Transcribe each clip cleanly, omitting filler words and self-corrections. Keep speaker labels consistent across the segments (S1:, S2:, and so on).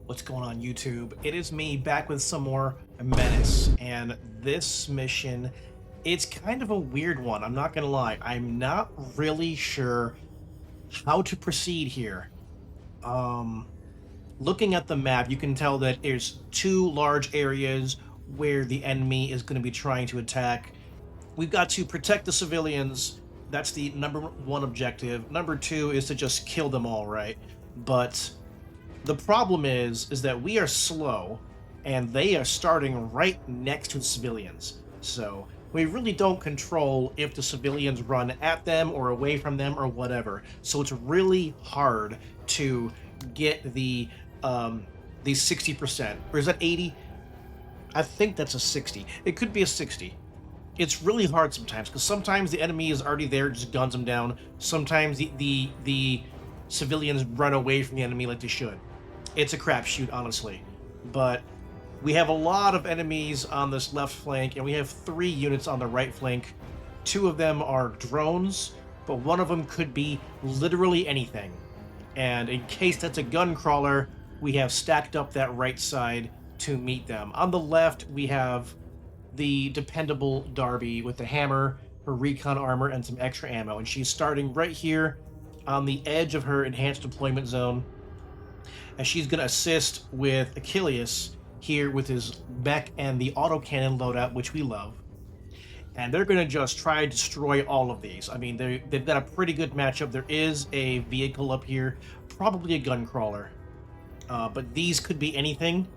S1: What's going on, YouTube? It is me back with some more Menace, and this mission, it's kind of a weird one. I'm not gonna lie. I'm not really sure how to proceed here. Um, Looking at the map, you can tell that there's two large areas where the enemy is going to be trying to attack. We've got to protect the civilians. That's the number one objective. Number two is to just kill them all, right? But the problem is that we are slow, and they are starting right next to the civilians. So we really don't control if the civilians run at them or away from them or whatever. So it's really hard to get the 60%. Or is that 80? I think that's a 60. It could be a 60. It's really hard sometimes because sometimes the enemy is already there, just guns them down. Sometimes the civilians run away from the enemy like they should. It's a crapshoot, honestly. But we have a lot of enemies on this left flank, and we have 3 units on the right flank. 2 of them are drones, but one of them could be literally anything. And in case that's a gun crawler, we have stacked up that right side to meet them. On the left, we have the dependable Darby with the hammer, her recon armor, and some extra ammo. And she's starting right here on the edge of her enhanced deployment zone. And she's going to assist with Achilles here with his mech and the autocannon loadout, which we love. And they're going to just try to destroy all of these. I mean, they've got a pretty good matchup. There is a vehicle up here, probably a gun crawler. But these could be anything.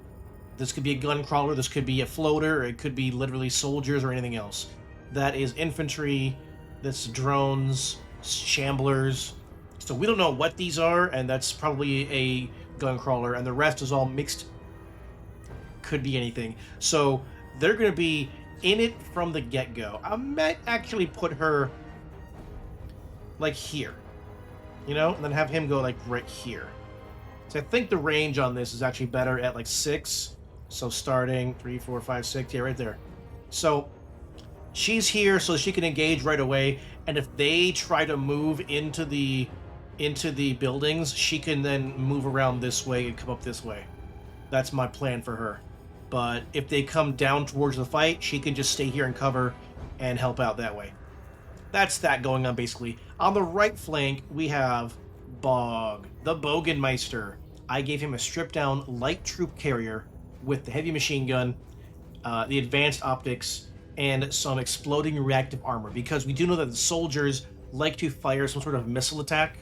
S1: This could be a gun crawler, this could be a floater, or it could be literally soldiers or anything else. That is infantry, that's drones, shamblers. So we don't know what these are, and that's probably a gun crawler, and the rest is all mixed. Could be anything. So they're going to be in it from the get-go. I might actually put her like here, you know, and then have him go like right here. So I think the range on this is actually better at like 6. So starting 3, 4, 5, 6, yeah, right there. So she's here so she can engage right away, and if they try to move into the buildings, she can then move around this way and come up this way. That's my plan for her. But if they come down towards the fight, she can just stay here and cover and help out that way. That's that going on, basically. On the right flank, we have Bog, the Bogenmeister. I gave him a stripped-down light troop carrier with the heavy machine gun, the advanced optics, and some exploding reactive armor, because we do know that the soldiers like to fire some sort of missile attack,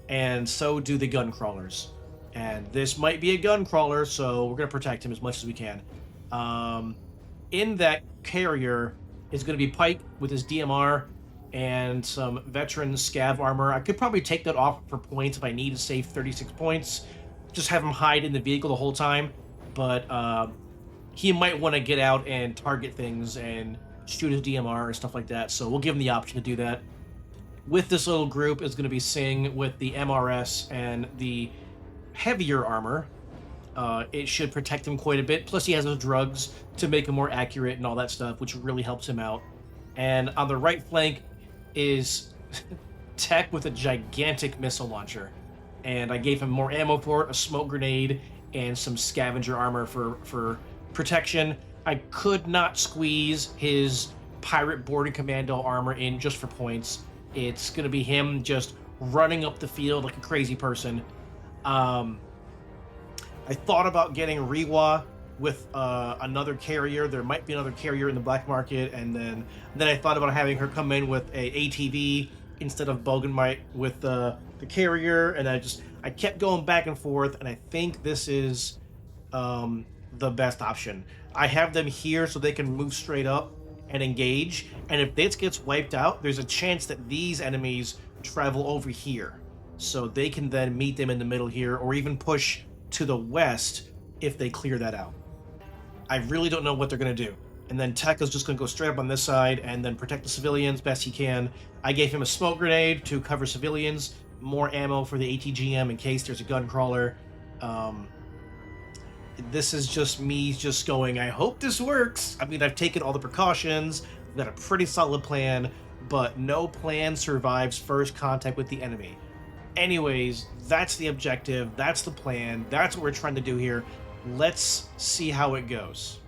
S1: and so do the gun crawlers. And this might be a gun crawler, so we're going to protect him as much as we can. In that carrier is going to be Pike with his DMR and some veteran scav armor. I could probably take that off for points if I need to save 36 points. Just have him hide in the vehicle the whole time. But he might want to get out and target things and shoot his DMR and stuff like that. So we'll give him the option to do that. With this little group is going to be Singh with the MRS and the heavier armor. It should protect him quite a bit. Plus he has those drugs to make him more accurate and all that stuff, which really helps him out. And on the right flank is Tech with a gigantic missile launcher. And I gave him more ammo for it, a smoke grenade, and some scavenger armor for protection. I could not squeeze his pirate boarding commando armor in just for points. It's going to be him just running up the field like a crazy person. I thought about getting Rewa with another carrier. There might be another carrier in the black market, and then I thought about having her come in with a ATV instead of Bogenmite with the carrier, and I kept going back and forth, and I think this is the best option. I have them here so they can move straight up and engage, and if this gets wiped out, there's a chance that these enemies travel over here, so they can then meet them in the middle here, or even push to the west if they clear that out. I really don't know what they're going to do. And then Tech is just going to go straight up on this side and then protect the civilians best he can. I gave him a smoke grenade to cover civilians, more ammo for the ATGM in case there's a gun crawler. This is just me just going, I hope this works. I mean, I've taken all the precautions, I've got a pretty solid plan, but no plan survives first contact with the enemy. Anyways, that's the objective. That's the plan. That's what we're trying to do here. Let's see how it goes.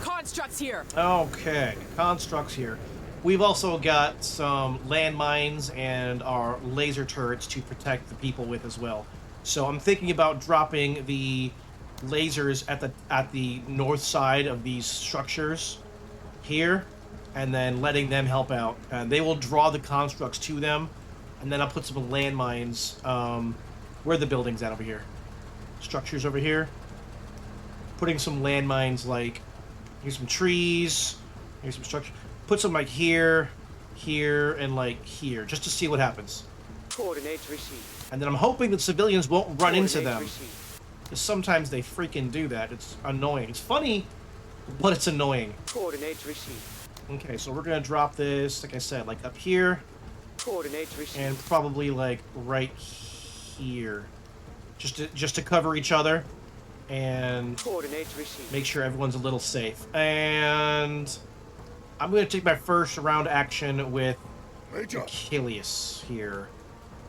S2: Constructs here.
S1: Okay, constructs here. We've also got some landmines and our laser turrets to protect the people with as well. So I'm thinking about dropping the lasers at the north side of these structures here, and then letting them help out. They will draw the constructs to them, and then I'll put some landmines. Where are the buildings at over here? Structures over here. Putting some landmines, like, here's some trees, here's some structure. Put some like here, here, and like here, just to see what happens.
S3: Coordinates received.
S1: And then I'm hoping that civilians won't run into them.
S3: Received.
S1: Because sometimes they freaking do that. It's annoying. It's funny, but it's annoying.
S3: Coordinates received.
S1: Okay, so we're gonna drop this, like I said, like up here,
S3: Coordinates received.
S1: and probably like right here, just to cover each other, and
S3: Coordinates received.
S1: make sure everyone's a little safe. And I'm gonna take my first round action with Achilles here.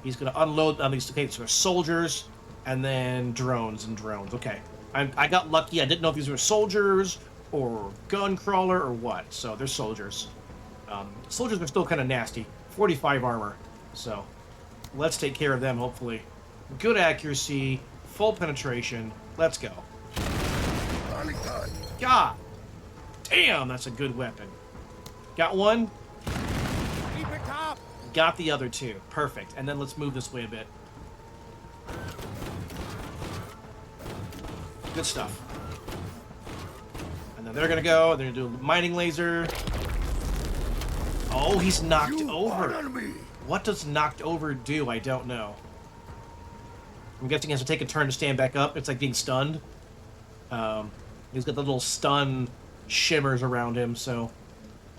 S1: He's gonna unload on these. Okay, so there's soldiers, and then drones and drones. Okay, I got lucky. I didn't know if these were soldiers or gun crawler or what. So they're soldiers. Soldiers are still kind of nasty. 45 armor. So let's take care of them. Hopefully, good accuracy, full penetration. Let's go. God damn, that's a good weapon. Got one.
S3: Keep it up.
S1: Got the other two. Perfect. And then let's move this way a bit. Good stuff. And then they're gonna go. They're gonna do a mining laser. Oh, he's knocked over. What does knocked over do? I don't know. I'm guessing he has to take a turn to stand back up. It's like being stunned. He's got the little stun shimmers around him, so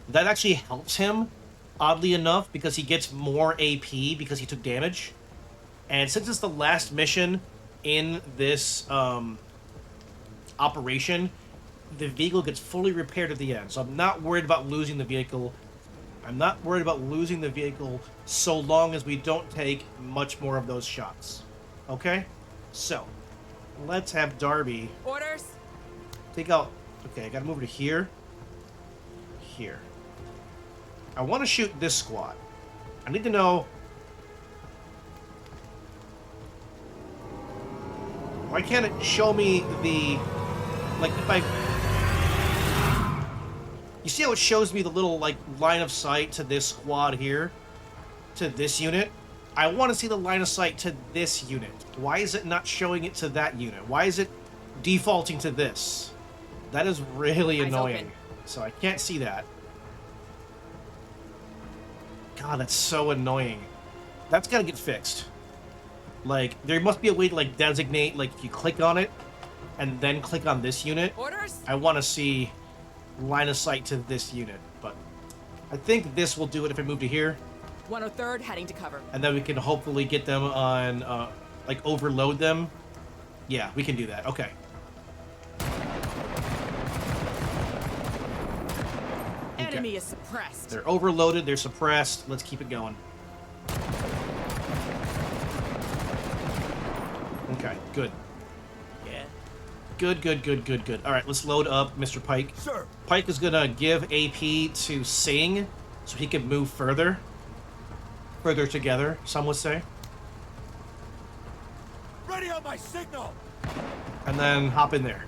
S1: that actually helps him, oddly enough, because he gets more AP because he took damage. And since it's the last mission in this operation, the vehicle gets fully repaired at the end. So I'm not worried about losing the vehicle. I'm not worried about losing the vehicle so long as we don't take much more of those shots. Okay? So, let's have Darby
S2: Orders.
S1: take out... Okay, I gotta move her to here. Here. I want to shoot this squad. I need to know... Why can't it show me the... Like, if I... You see how it shows me the little, like, line of sight to this squad here? To this unit? I want to see the line of sight to this unit. Why is it not showing it to that unit? Why is it defaulting to this? That is really
S2: Eyes
S1: annoying.
S2: open.
S1: So I can't see that. God, that's so annoying. That's got to get fixed. Like, there must be a way to, like, designate, like, you click on it, and then click on this unit.
S2: Orders.
S1: I want to see line of sight to this unit, but I think this will do it if I move to here,
S2: 103rd heading to cover.
S1: and then we can hopefully get them on, like, overload them. Yeah, we can do that. Okay.
S2: Enemy is suppressed.
S1: They're overloaded, they're suppressed. Let's keep it going. Okay, good.
S3: Yeah.
S1: Good, good, good, good, good. All right, let's load up Mr. Pike.
S3: Sir.
S1: Pike is gonna give AP to Sing so he can move further. Further together, some would say.
S3: Ready on my signal.
S1: And then hop in there.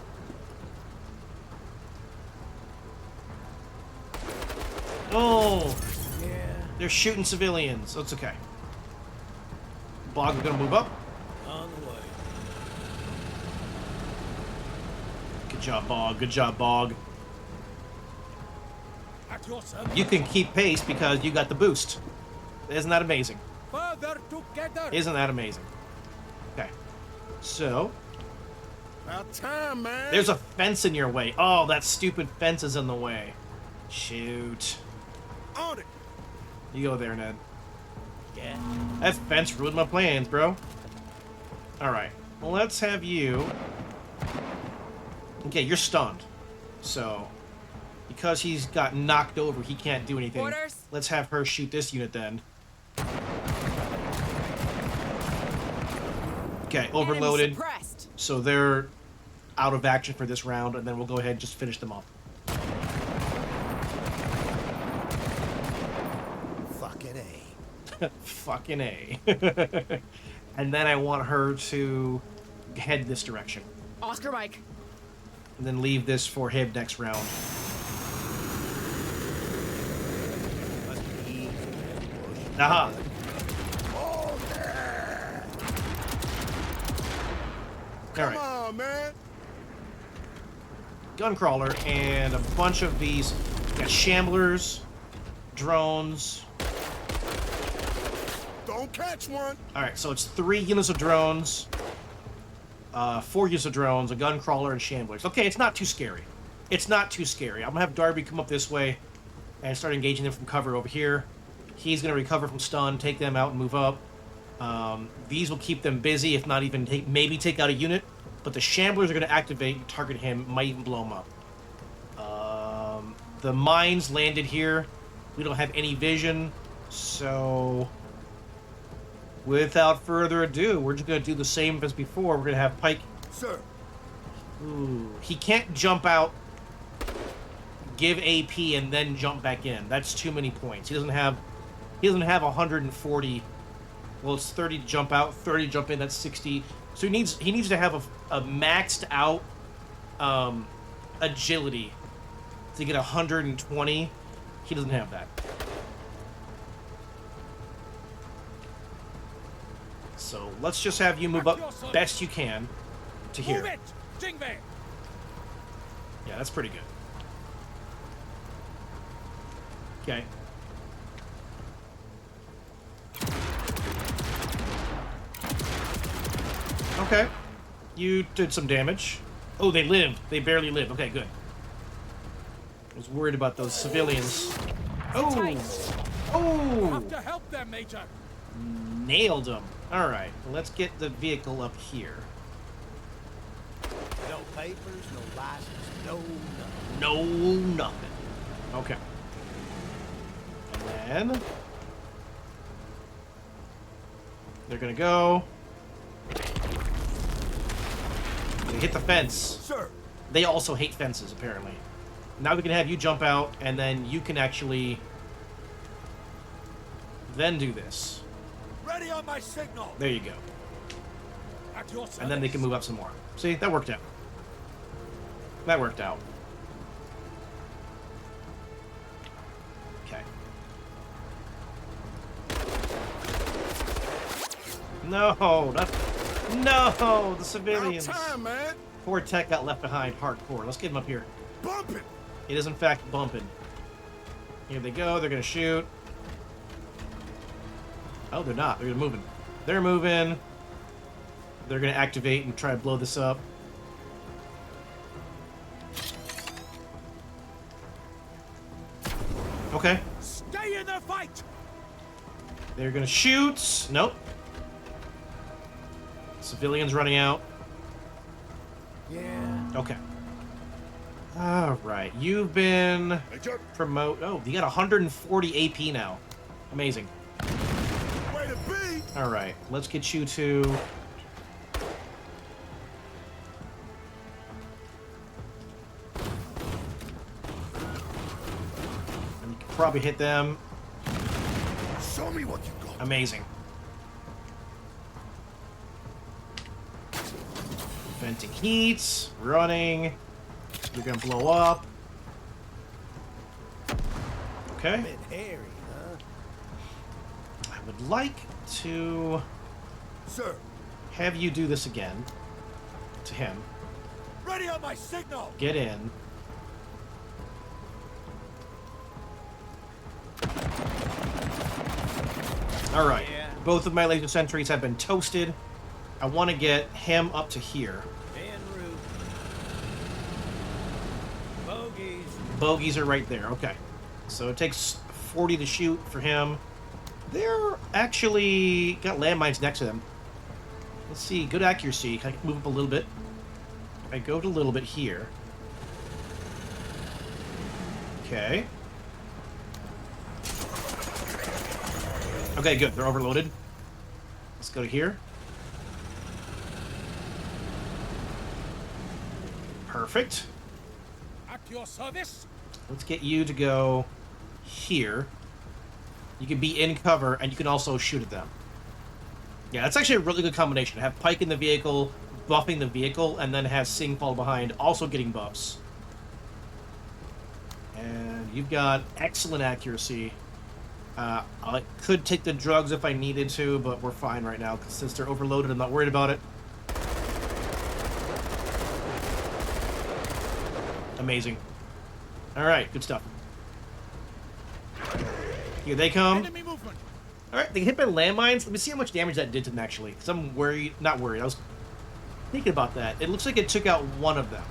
S1: Oh!
S3: Yeah.
S1: They're shooting civilians. That's okay. Bog is gonna move up.
S3: On the way.
S1: Good job, Bog. Good job, Bog.
S3: At your service.
S1: You can keep pace because you got the boost. Isn't that amazing?
S3: Further together.
S1: Isn't that amazing? Okay. So,
S3: About time, man.
S1: there's a fence in your way. Oh, that stupid fence is in the way. Shoot.
S3: On it.
S1: You go there, Ned.
S3: Yeah.
S1: That fence ruined my plans, bro. Alright. Well, let's have you... Okay, you're stunned. So, because he's got knocked over, he can't do anything.
S2: Orders.
S1: Let's have her shoot this unit then. Okay,
S2: Enemy
S1: overloaded.
S2: suppressed.
S1: So they're out of action for this round, and then we'll go ahead and just finish them off.
S3: Fucking A.
S1: Fucking A. And then I want her to head this direction.
S2: Oscar Mike.
S1: And then leave this for him next round.
S3: Must be easy.
S1: Aha!
S3: Come
S1: Alright.
S3: on, man.
S1: Guncrawler and a bunch of these. Got shamblers, drones.
S3: Don't catch one.
S1: Alright, so it's 3 units of drones, 4 units of drones, a guncrawler, and shamblers. Okay, it's not too scary. It's not too scary. I'm gonna have Darby come up this way and start engaging them from cover over here. He's gonna recover from stun, take them out, and move up. These will keep them busy, if not even maybe take out a unit. But the shamblers are gonna activate and target him, might even blow him up. The mines landed here. We don't have any vision, so without further ado, we're just gonna do the same as before. We're gonna have Pike.
S3: Sir.
S1: Ooh, he can't jump out, give AP, and then jump back in. That's too many points. He doesn't have 140. Well, it's 30 to jump out, 30 to jump in. That's 60. So he needs to have a maxed out agility to get 120. He doesn't have that. So let's just have you move up best you can to here.
S3: Move it. Jingwei.
S1: Yeah, that's pretty good. Okay. Okay. You did some damage. Oh, they lived. They barely lived. Okay, good. I was worried about those civilians. Oh! Oh!
S3: Have to help them, Major.
S1: Nailed them. Alright, let's get the vehicle up here.
S3: No papers, no license, no nothing.
S1: No, nothing. Okay. And then they're gonna go. They hit the fence.
S3: Sir.
S1: They also hate fences, apparently. Now we can have you jump out, and then you can actually then do this.
S3: Ready on my signal.
S1: There you go.
S3: At your service.
S1: And then they can move up some more. See, that worked out. That worked out. Okay. No, no, the civilians.
S3: About time, man.
S1: Poor Tech got left behind hardcore. Let's get him up here.
S3: Bump it.
S1: It is, in fact, bumping. Here they go. They're going to shoot. Oh, they're not. They're moving. They're moving. They're going to activate and try to blow this up. Okay.
S3: Stay in the fight.
S1: They're going to shoot. Nope. Civilians running out.
S3: Yeah.
S1: Okay. Alright. You've been promote. Oh, you got 140 AP now. Amazing.
S3: Way to be.
S1: Alright. Let's get you to... And you can probably hit them.
S3: Show me what you got.
S1: Amazing. Venting heat. Running. You're gonna blow up. Okay.
S3: Bit hairy, huh?
S1: I would like to
S3: Sir.
S1: have you do this again to him.
S3: Ready on my signal.
S1: Get in. Alright.
S3: Yeah.
S1: Both of my laser sentries have been toasted. I want to get him up to here.
S3: En route. Bogies.
S1: Bogies are right there. Okay. So it takes 40 to shoot for him. They're actually got landmines next to them. Let's see. Good accuracy. Can I move up a little bit? I go to a little bit here. Okay. Okay, good. They're overloaded. Let's go to here. Perfect.
S3: At your service.
S1: Let's get you to go here. You can be in cover, and you can also shoot at them. Yeah, that's actually a really good combination. Have Pike in the vehicle, buffing the vehicle, and then have Sing fall behind, also getting buffs. And you've got excellent accuracy. I could take the drugs if I needed to, but we're fine right now, because since they're overloaded, I'm not worried about it. Amazing. Alright, good stuff. Here they come.
S3: Enemy movement.
S1: Alright, they get hit by landmines. Let me see how much damage that did to them, actually. Because I'm worried. Not worried. I was thinking about that. It looks like it took out one of them.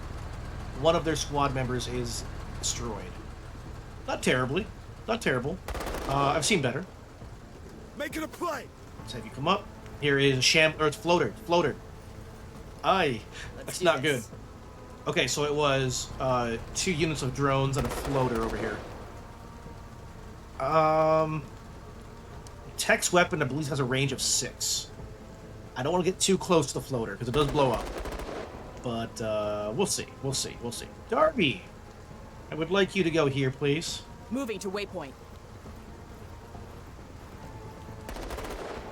S1: One of their squad members is destroyed. Not terribly. Not terrible. I've seen better.
S3: Making a play.
S1: Let's have you come up. Here is it's floater. Floater. Aye. That's not good. Okay, so it was 2 units of drones and a floater over here. Tech's weapon, I believe, has a range of 6. I don't want to get too close to the floater, because it does blow up. But, we'll see. We'll see. We'll see. Darby! I would like you to go here, please.
S2: Moving to waypoint.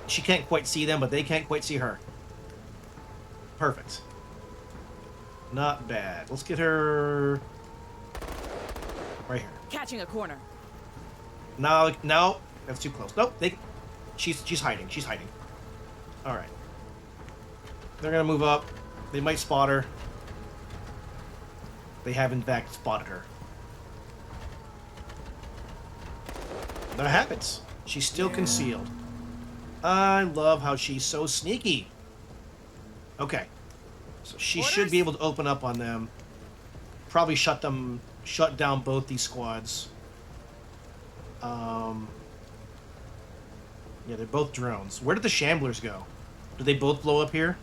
S1: She can't quite see them, but they can't quite see her. Perfect. Not bad. Let's get her... right here.
S2: Catching a corner.
S1: No, that's too close. Nope, she's hiding. She's hiding. All right. They're gonna move up. They might spot her. They have in fact spotted her. That happens. She's still concealed. I love how she's so sneaky. Okay. So she should be able to open up on them. Probably shut down both these squads. Yeah, they're both drones. Where did the shamblers go? Did they both blow up here?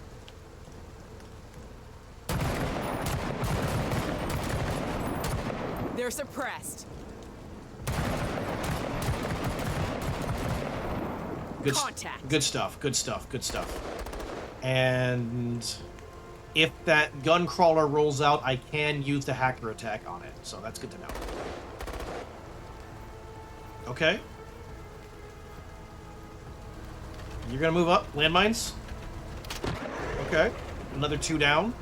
S2: They're suppressed. Contact.
S1: Good stuff. Good stuff. Good stuff. And if that gun crawler rolls out, I can use the hacker attack on it. So that's good to know. Okay. You're gonna move up. Landmines. Okay. Another 2 down.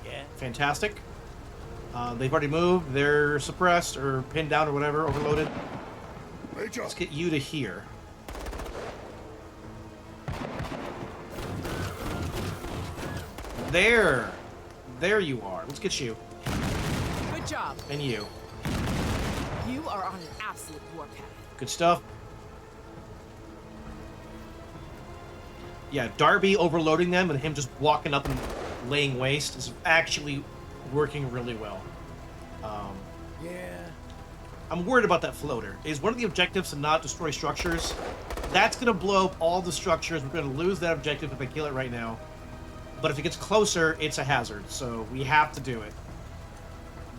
S3: Yeah.
S1: Fantastic. They've already moved. They're suppressed or pinned down or whatever. Overloaded.
S3: Major.
S1: Let's get you to here. There. There you are. Let's get you.
S2: Good job.
S1: And you.
S2: You are on an absolute warpath.
S1: Good stuff. Yeah, Darby overloading them and him just walking up and laying waste is actually working really well.
S3: Yeah.
S1: I'm worried about that floater. Is one of the objectives to not destroy structures? That's going to blow up all the structures. We're going to lose that objective if I kill it right now. But if it gets closer, it's a hazard. So we have to do it.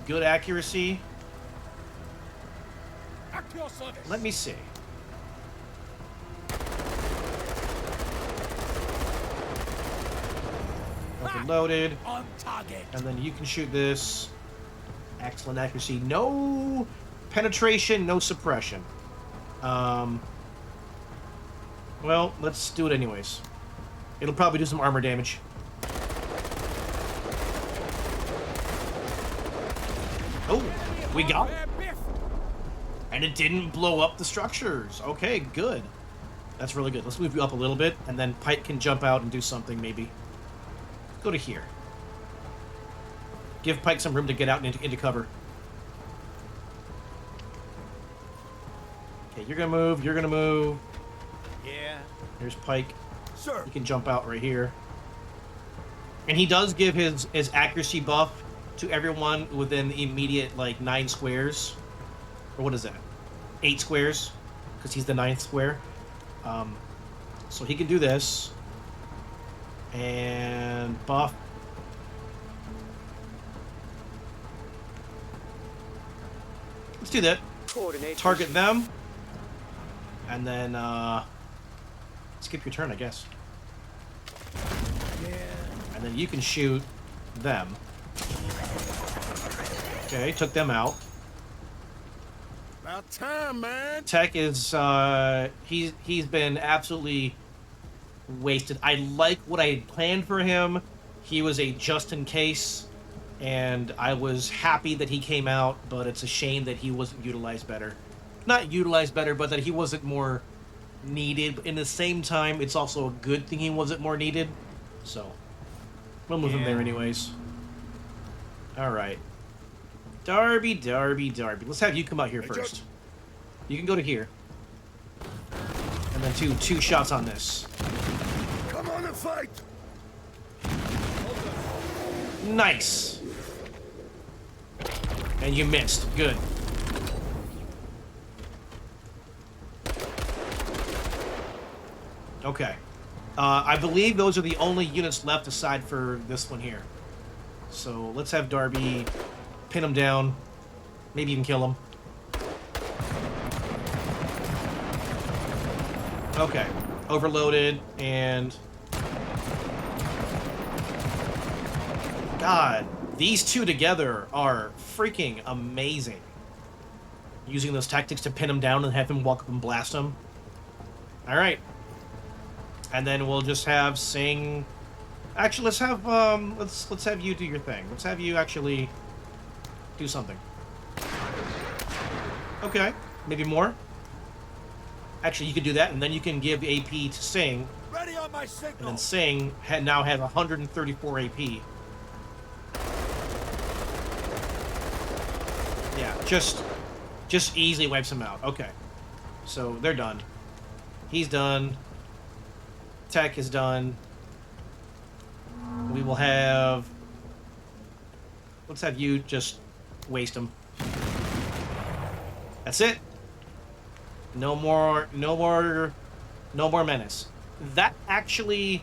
S1: Good accuracy.
S3: At your service.
S1: Let me see. Overloaded.
S3: On target.
S1: And then you can shoot this. Excellent accuracy. No penetration, no suppression. Well, let's do it anyways. It'll probably do some armor damage. Oh, we got it. And it didn't blow up the structures. Okay, good. That's really good. Let's move you up a little bit, and then Pike can jump out and do something, maybe. Go to here. Give Pike some room to get out and into cover. Okay, you're gonna move, you're gonna move.
S3: Yeah.
S1: Here's Pike.
S3: Sir.
S1: He can jump out right here. And he does give his accuracy buff to everyone within the immediate, like, 9 squares. Or what is that? 8 squares. Because he's the 9th square. So he can do this. And buff. Let's do that. Target them. And then, skip your turn, I guess.
S3: Yeah.
S1: And then you can shoot them. Okay, took them out.
S3: About time, man.
S1: Tech is he's been absolutely wasted. I like what I had planned for him. He was a just in case, and I was happy that he came out, but it's a shame that he wasn't utilized better. Not utilized better, but that he wasn't more needed. But in the same time, it's also a good thing he wasn't more needed. So, we'll move him there anyways. Alright. Darby. Let's have you come out here first. You can go to here. And then two shots on this.
S3: Come on and fight.
S1: Nice. And you missed. Good. Okay. I believe those are the only units left aside for this one here. So let's have Darby pin him down. Maybe even kill him. Okay. Overloaded and... God, these two together are freaking amazing. Using those tactics to pin him down and have him walk up and blast him. Alright. And then we'll just have Sing... Actually, let's have, let's have you do your thing. Let's have you actually do something. Okay, maybe more. Actually, you could do that, and then you can give AP to Sing.
S3: Ready on my signal.
S1: And then Sing now has 134 AP. Yeah, just easily wipes him out. Okay, so they're done. He's done. Tech is done. We will have... Let's have you just waste him. That's it. No more menace. That actually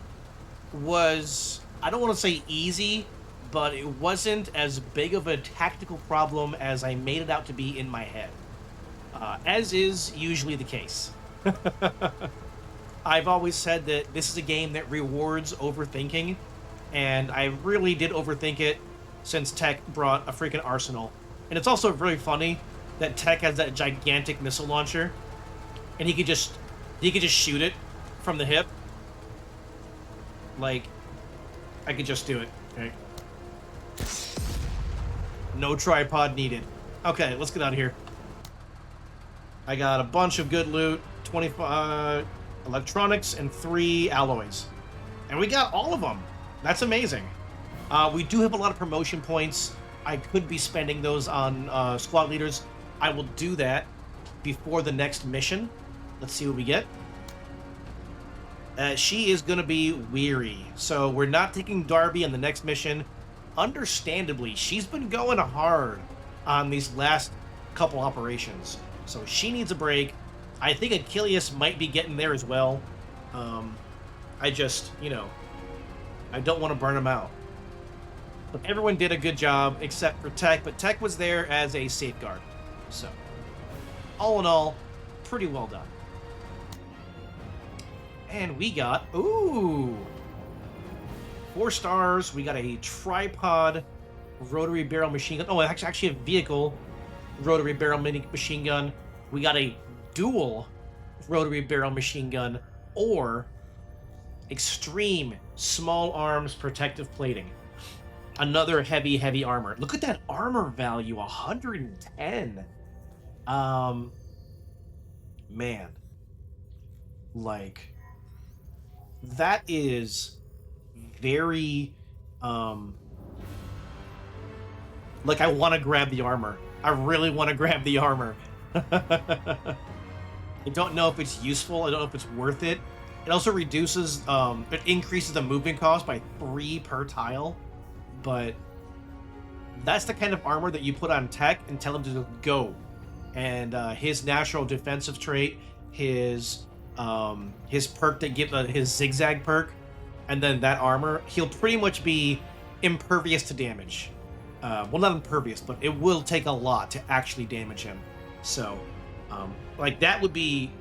S1: was, I don't want to say easy, but it wasn't as big of a tactical problem as I made it out to be in my head. As is usually the case. I've always said that this is a game that rewards overthinking, and I really did overthink it since Tech brought a freaking arsenal. And it's also really funny that Tech has that gigantic missile launcher, and he could just shoot it from the hip. Like, I could just do it. Okay. No tripod needed. Okay, let's get out of here. I got a bunch of good loot, 25 electronics and 3 alloys. And we got all of them. That's amazing. We do have a lot of promotion points. I could be spending those on squad leaders. I will do that before the next mission. Let's see what we get. She is going to be weary. So we're not taking Darby on the next mission. Understandably, she's been going hard on these last couple operations. So she needs a break. I think Achilles might be getting there as well. I just, you know, I don't want to burn him out. But everyone did a good job except for Tech, but Tech was there as a safeguard. So, all in all, pretty well done. And we got, ooh, 4 stars. We got a tripod rotary barrel machine gun. Oh, actually a vehicle rotary barrel machine gun. We got a dual rotary barrel machine gun or extreme small arms protective plating. Another heavy armor. Look at that armor value, 110. Man. Like, that is very, like, I want to grab the armor. I really want to grab the armor. I don't know if it's useful. I don't know if it's worth it. It also reduces, it increases the movement cost by 3 per tile. But that's the kind of armor that you put on Tech and tell him to go. And his natural defensive trait, his perk that give his zigzag perk, and then that armor, he'll pretty much be impervious to damage. Well, not impervious, but it will take a lot to actually damage him. So, like, that would be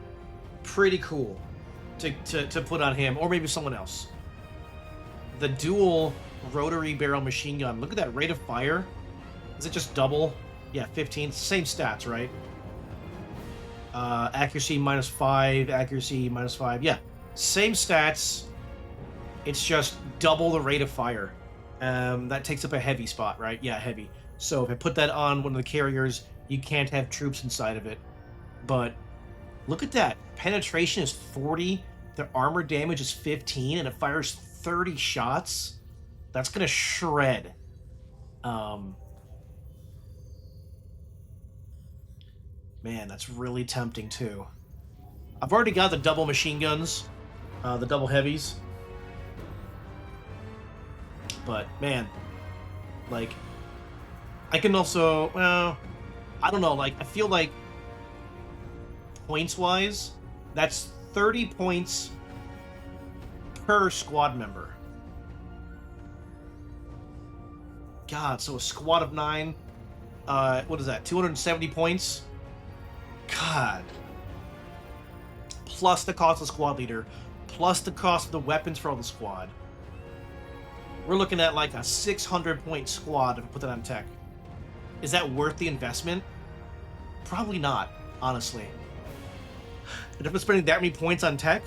S1: pretty cool to put on him, or maybe someone else. The dual rotary barrel machine gun. Look at that rate of fire. Is it just double? Yeah, 15. Same stats, right? Accuracy -5, accuracy -5. Yeah, same stats. It's just double the rate of fire. That takes up a heavy spot, right? Yeah, heavy. So if I put that on one of the carriers, you can't have troops inside of it. But look at that. Penetration is 40, the armor damage is 15, and it fires 30 shots. That's gonna shred. Man, that's really tempting too. I've already got the double machine guns, the double heavies. But man, like, I can also, well, I don't know, like, I feel like points-wise, that's 30 points per squad member. God, so a squad of 9, what is that, 270 points? God. Plus the cost of the squad leader, plus the cost of the weapons for all the squad. We're looking at like a 600-point squad if we put that on tech. Is that worth the investment? Probably not, honestly. And if I'm spending that many points on tech,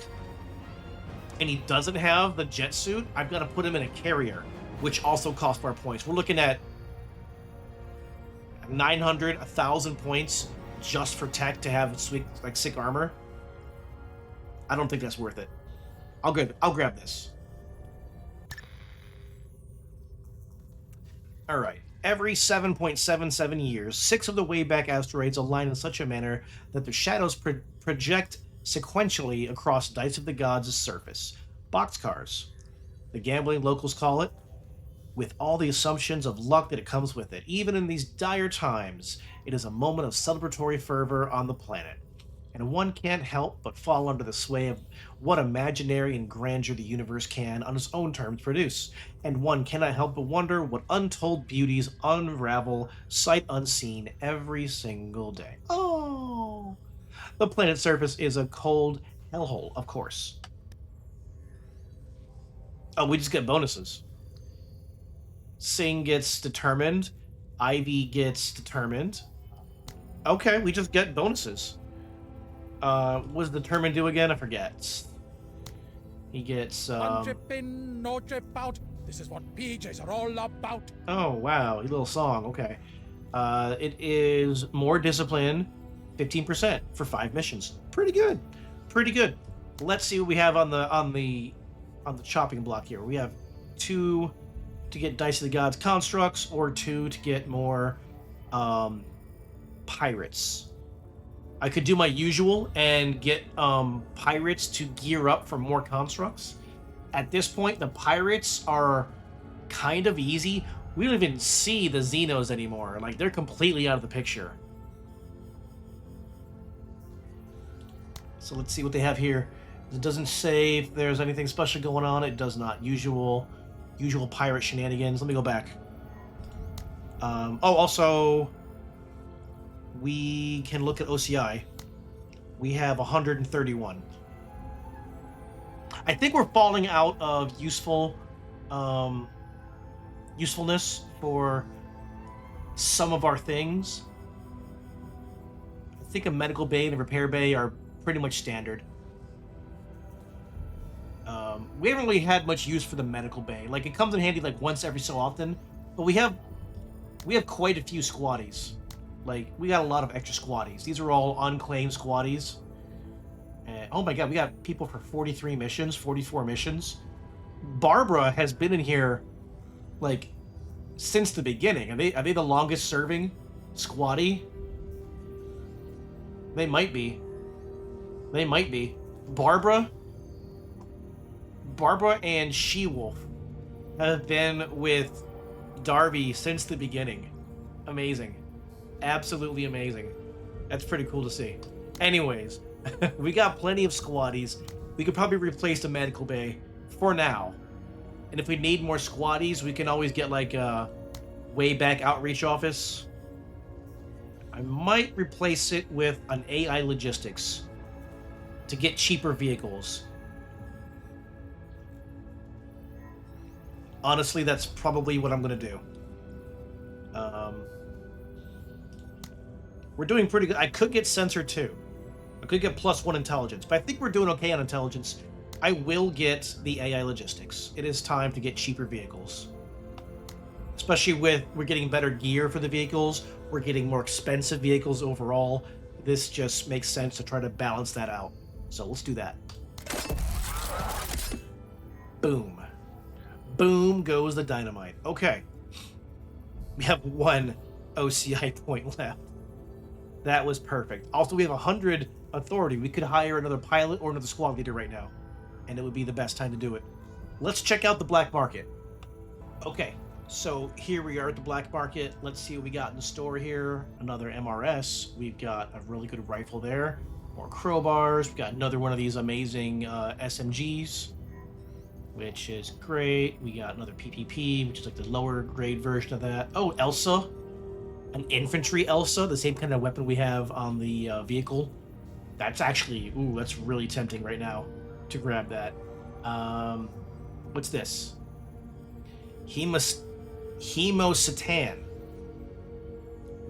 S1: and he doesn't have the jet suit, I've got to put him in a carrier, which also costs more points. We're looking at 900, 1,000 points just for tech to have sweet, like, sick armor. I don't think that's worth it. I'll grab this. All right. Every 7.77 years, 6 of the Wayback asteroids align in such a manner that their shadows project sequentially across Dice of the Gods' surface. Boxcars. The gambling locals call it, with all the assumptions of luck that it comes with it. Even in these dire times, it is a moment of celebratory fervor on the planet. And one can't help but fall under the sway of what imaginary and grandeur the universe can, on its own terms, produce. And one cannot help but wonder what untold beauties unravel, sight unseen, every single day. Oh! The planet's surface is a cold hellhole, of course. Oh, we just get bonuses. Sing gets determined. Ivy gets determined. Okay, we just get bonuses. What does determined do again? I forget. He gets,
S4: One trip in, no trip out. This is what PJs are all about.
S1: Oh, wow. A little song. Okay. It is more discipline, 15% for 5 missions. Pretty good. Pretty good. Let's see what we have on the chopping block here. We have 2 to get Dice of the Gods constructs, or 2 to get more pirates. I could do my usual and get pirates to gear up for more constructs. At this point, the pirates are kind of easy. We don't even see the Xenos anymore. Like, they're completely out of the picture. So let's see what they have here. It doesn't say if there's anything special going on. It does not. Usual pirate shenanigans. Let me go back. Oh, also, we can look at OCI. We have 131. I think we're falling out of usefulness for some of our things. I think a medical bay and a repair bay are pretty much standard. We haven't really had much use for the medical bay. Like, it comes in handy like once every so often, but we have quite a few squaddies. Like, we got a lot of extra squaddies. These are all unclaimed squaddies. And, oh my god, we got people for 43 missions, 44 missions. Barbara has been in here, like, since the beginning. Are they the longest serving squaddie? They might be. They might be. Barbara and She-Wolf have been with Darby since the beginning. Amazing. Absolutely amazing. That's pretty cool to see. Anyways, we got plenty of squaddies. We could probably replace the medical bay for now. And if we need more squaddies, we can always get like a Wayback outreach office. I might replace it with an AI logistics to get cheaper vehicles. Honestly, that's probably what I'm gonna do. We're doing pretty good. I could get sensor 2. I could get +1 intelligence, but I think we're doing okay on intelligence. I will get the AI logistics. It is time to get cheaper vehicles. Especially with we're getting better gear for the vehicles. We're getting more expensive vehicles overall. This just makes sense to try to balance that out. So let's do that. Boom. Boom goes the dynamite. Okay. We have 1 OCI point left. That was perfect. Also, we have 100 authority. We could hire another pilot or another squad leader right now, and it would be the best time to do it. Let's check out the black market. Okay, so here we are at the black market. Let's see what we got in the store here. Another MRS. We've got a really good rifle there. More crowbars. We've got another one of these amazing SMGs, which is great. We got another PPP, which is like the lower grade version of that. Oh, Elsa. An infantry Elsa, the same kind of weapon we have on the vehicle. That's actually, ooh, that's really tempting right now to grab that. What's this? Hemosatan.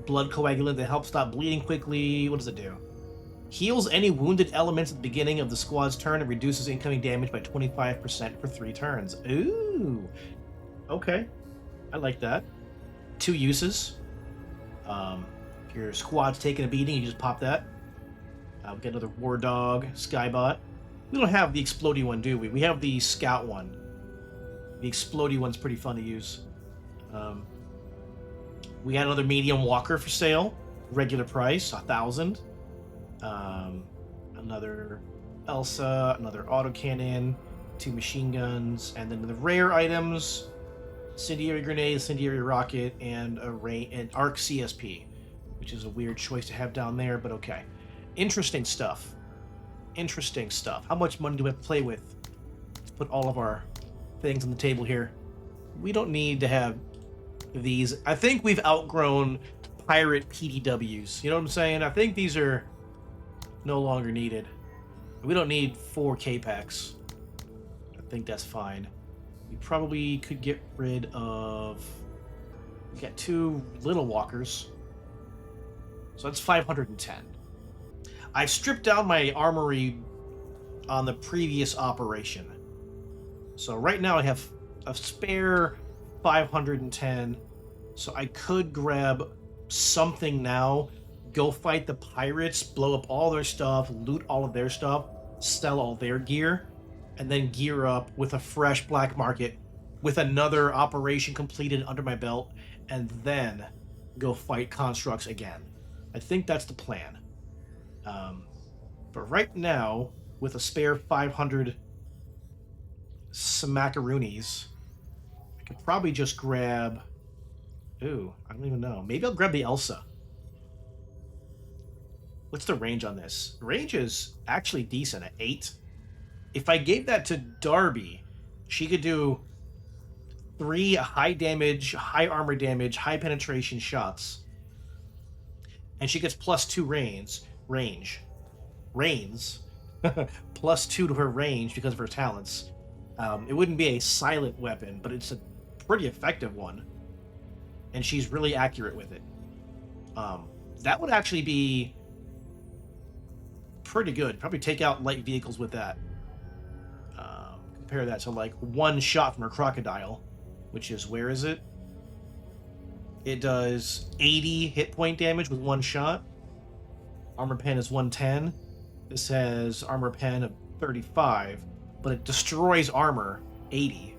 S1: Blood coagulant that helps stop bleeding quickly. What does it do? Heals any wounded elements at the beginning of the squad's turn and reduces incoming damage by 25% for 3 turns. Ooh. Okay. I like that. 2 uses. If your squad's taking a beating, you just pop that. We get another War Dog, Skybot. We don't have the Explodey one, do we? We have the Scout one. The Explodey one's pretty fun to use. We got another Medium Walker for sale. Regular price, 1,000. Another Elsa, another autocannon, 2 machine guns, and then the rare items: incendiary grenade, incendiary rocket, and an arc CSP, which is a weird choice to have down there, but okay. Interesting stuff. Interesting stuff. How much money do we have to play with? Let's put all of our things on the table here. We don't need to have these. I think we've outgrown pirate PDWs. You know what I'm saying? I think these are no longer needed. We don't need 4 K-Packs. I think that's fine. We probably could get rid of... We got 2 Little Walkers. So that's 510. I've stripped down my armory on the previous operation. So right now I have a spare 510. So I could grab something now, go fight the pirates, blow up all their stuff, loot all of their stuff, sell all their gear, and then gear up with a fresh black market with another operation completed under my belt, and then go fight constructs again. I think that's the plan. But right now, with a spare 500 smackaroonies, I could probably just grab... Ooh, I don't even know. Maybe I'll grab the Elsa. What's the range on this? Range is actually decent at 8. If I gave that to Darby, she could do 3 high damage, high armor damage, high penetration shots. And she gets +2 range. +2 to her range because of her talents. It wouldn't be a silent weapon, but it's a pretty effective one. And she's really accurate with it. That would actually be pretty good. Probably take out light vehicles with that. Compare that to like 1 shot from her crocodile, which is, where is it? It does 80 hit point damage with 1 shot. Armor pen is 110. This has armor pen of 35, but it destroys armor 80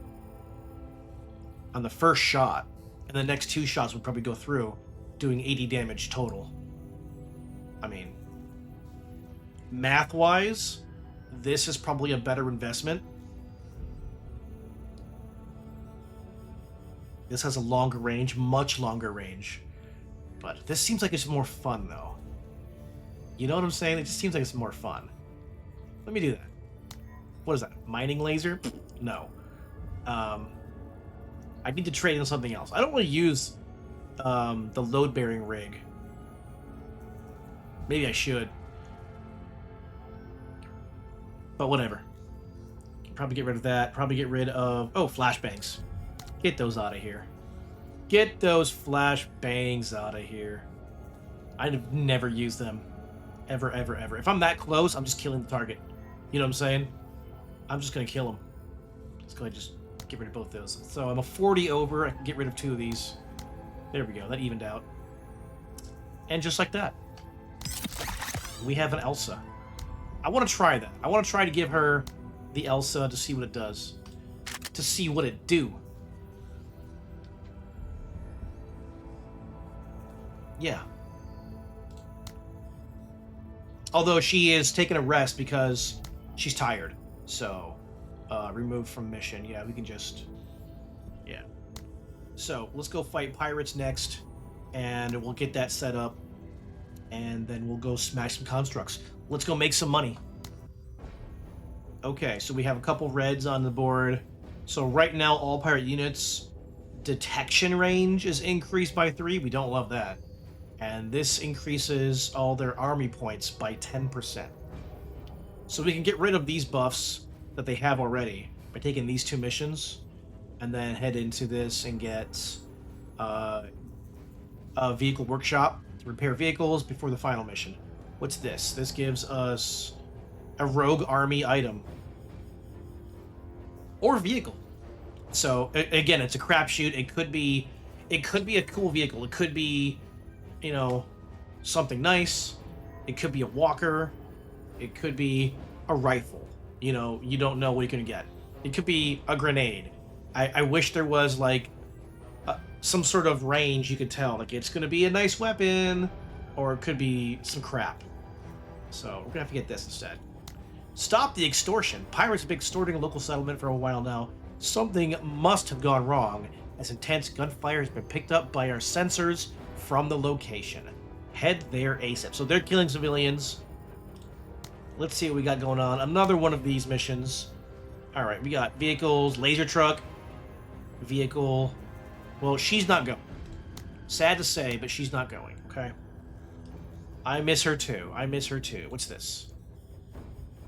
S1: on the first shot, and the next 2 shots would probably go through, doing 80 damage total. I mean, math-wise, this is probably a better investment. This has a longer range, much longer range. But this seems like it's more fun, though. You know what I'm saying? It just seems like it's more fun. Let me do that. What is that? Mining laser? No. I need to trade in something else. I don't want to use the load-bearing rig. Maybe I should. But whatever. Probably get rid of that. Probably get rid of... Oh, flashbangs. Get those out of here. Get those flashbangs out of here. I'd never use them. Ever, ever, ever. If I'm that close, I'm just killing the target. You know what I'm saying? I'm just gonna kill him. Let's go ahead and just get rid of both those. So I'm a 40 over. I can get rid of 2 of these. There we go. That evened out. And just like that, we have an Elsa. I want to try that. I want to try to give her the Elsa to see what it does. To see what it do. Yeah. Although she is taking a rest because she's tired. So, removed from mission. Yeah, we can just... Yeah. So, let's go fight pirates next. And we'll get that set up. And then we'll go smash some constructs. Let's go make some money. Okay, so we have a couple reds on the board. So right now, all pirate units' detection range is increased by 3. We don't love that. And this increases all their army points by 10%. So we can get rid of these buffs that they have already by taking these 2 missions, and then head into this and get a vehicle workshop to repair vehicles before the final mission. What's this? This gives us a rogue army item. Or vehicle. So again, it's a crapshoot. It could be a cool vehicle. It could be, you know, something nice. It could be a walker. It could be a rifle. You know, you don't know what you're gonna get. It could be a grenade. I wish there was like some sort of range you could tell. Like it's gonna be a nice weapon, or it could be some crap. So we're gonna have to get this instead. Stop the extortion. Pirates have been extorting a local settlement for a while now. Something must have gone wrong, as intense gunfire has been picked up by our sensors from the location. Head there ASAP. So they're killing civilians. Let's see what we got going on. Another one of these missions. Alright, we got vehicles, laser truck, vehicle. Well, she's not going. Sad to say, but she's not going, okay? I miss her too. I miss her too. What's this?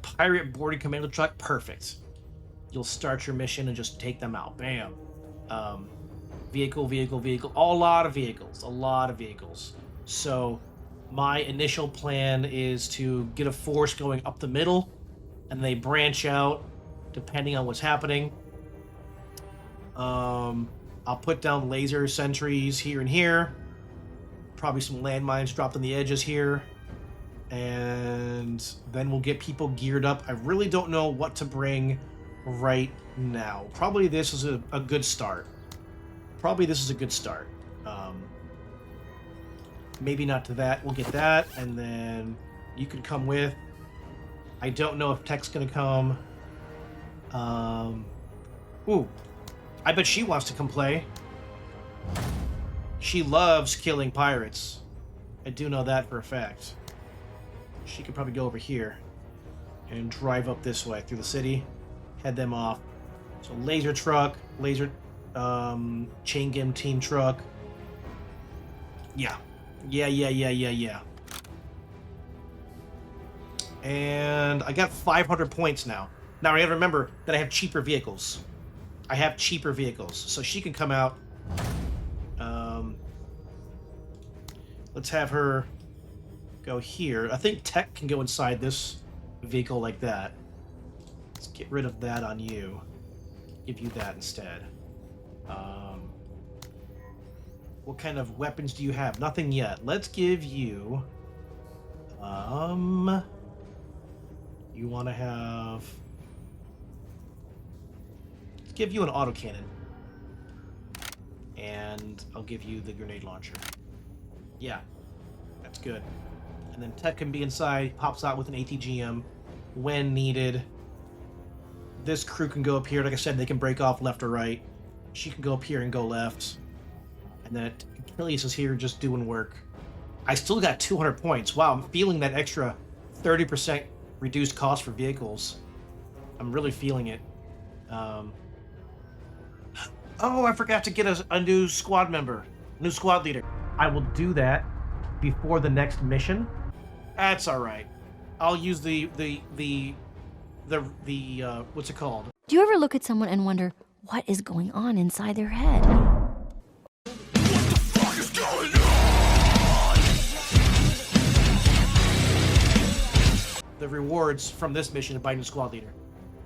S1: Pirate boarding commando truck. Perfect. You'll start your mission and just take them out. Bam. Vehicle, vehicle, vehicle. A lot of vehicles. A lot of vehicles. So my initial plan is to get a force going up the middle, and they branch out depending on what's happening. I'll put down laser sentries here and here. Probably some landmines dropped on the edges here. And then we'll get people geared up. I really don't know what to bring right now. Probably this is a good start. Probably this is a good start. Maybe not to that. We'll get that, and then you can come with. I don't know if Tech's gonna come. Ooh. I bet she wants to come play. She loves killing pirates. I do know that for a fact. She could probably go over here and drive up this way through the city, head them off. So laser truck, laser chain gun team truck. Yeah. Yeah. And I got 500 points now. Now I gotta remember that I have cheaper vehicles. So she can come out. Let's have her go here. I think Tech can go inside this vehicle like that. Let's get rid of that on you. Give you that instead. What kind of weapons do you have? Nothing yet. Let's give you... You want to have... Let's give you an autocannon. And I'll give you the grenade launcher. Yeah. That's good. And then Tech can be inside, pops out with an ATGM when needed. This crew can go up here. Like I said, they can break off left or right. She can go up here and go left. And then Achilles is here just doing work. I still got 200 points. Wow, I'm feeling that extra 30% reduced cost for vehicles. I'm really feeling it. Oh, I forgot to get a new squad member. New squad leader. I will do that before the next mission. That's all right. I'll use the what's it called?
S5: Do you ever look at someone and wonder what is going on inside their head?
S3: What the fuck is going on?
S1: the rewards from this mission by new squad leader.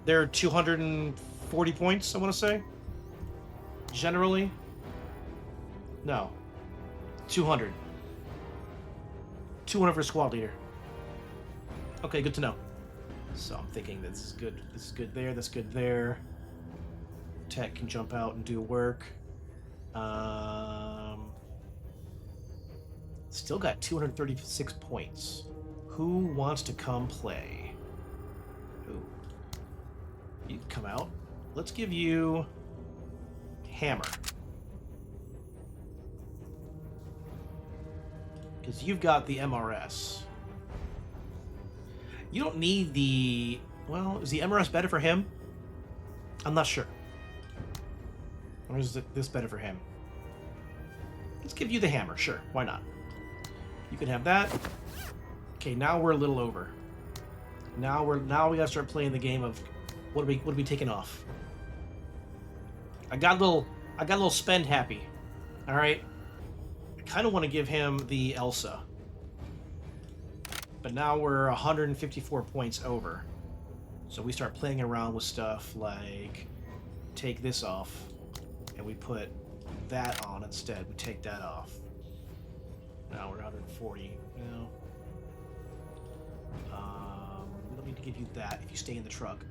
S1: They're 240 points, I want to say. Generally. No. 200. 200 for squad leader. Okay, good to know. So I'm thinking this is good. This is good there. That's good there. Tech can jump out and do work. Still got 236 points. Who wants to come play? Who? You can come out. Let's give you Hammer. Because you've got the MRS. You don't need the... Well, is the MRS better for him? I'm not sure. Or is this better for him? Let's give you the Hammer. Sure, why not? You can have that. Okay, now we're a little over. Now we gotta start playing the game of what are we taking off? I got a little spend happy. All right. I kind of want to give him the Elsa. But now we're 154 points over. So we start playing around with stuff like take this off and we put that on instead. We take that off. Now we're 140. You know. We don't need to give you that if you stay in the truck.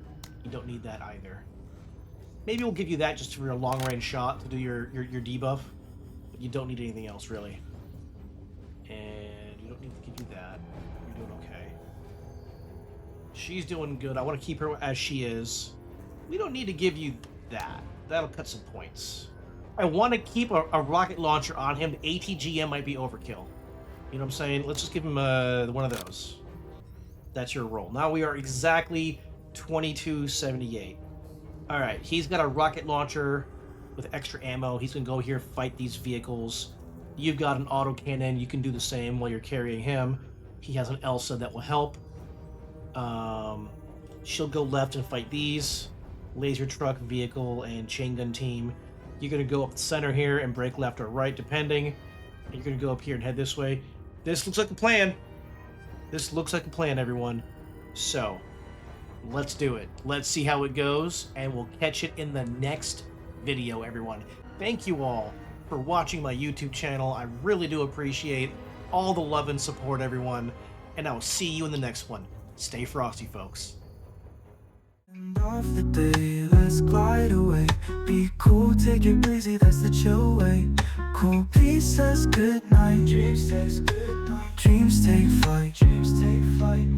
S1: You don't need that either. Maybe we'll give you that just for your long-range shot to do your debuff. But you don't need anything else, really. And you don't need to give you that. You're doing okay. She's doing good. I want to keep her as she is. We don't need to give you that. That'll cut some points. I want to keep a rocket launcher on him. The ATGM might be overkill. You know what I'm saying? Let's just give him one of those. That's your roll. Now we are exactly 2278. All right, he's got a rocket launcher with extra ammo. He's gonna go here, fight these vehicles. You've got an autocannon. You can do the same while you're carrying him. He has an Elsa that will help. She'll go left and fight these. Laser truck, vehicle, and chain gun team. You're gonna go up the center here and break left or right, depending. And you're gonna go up here and head this way. This looks like a plan. This looks like a plan, everyone. So, let's do it. Let's see how it goes, and we'll catch it in the next video, everyone. Thank you all for watching my YouTube channel. I really do appreciate all the love and support, everyone. And I will see you in the next one. Stay frosty, folks.
S6: End of the day, let's glide away. Be cool, take it easy, that's the chill way. Cool peace says good night. Dreams says good night. Dreams take flight. Dreams take flight.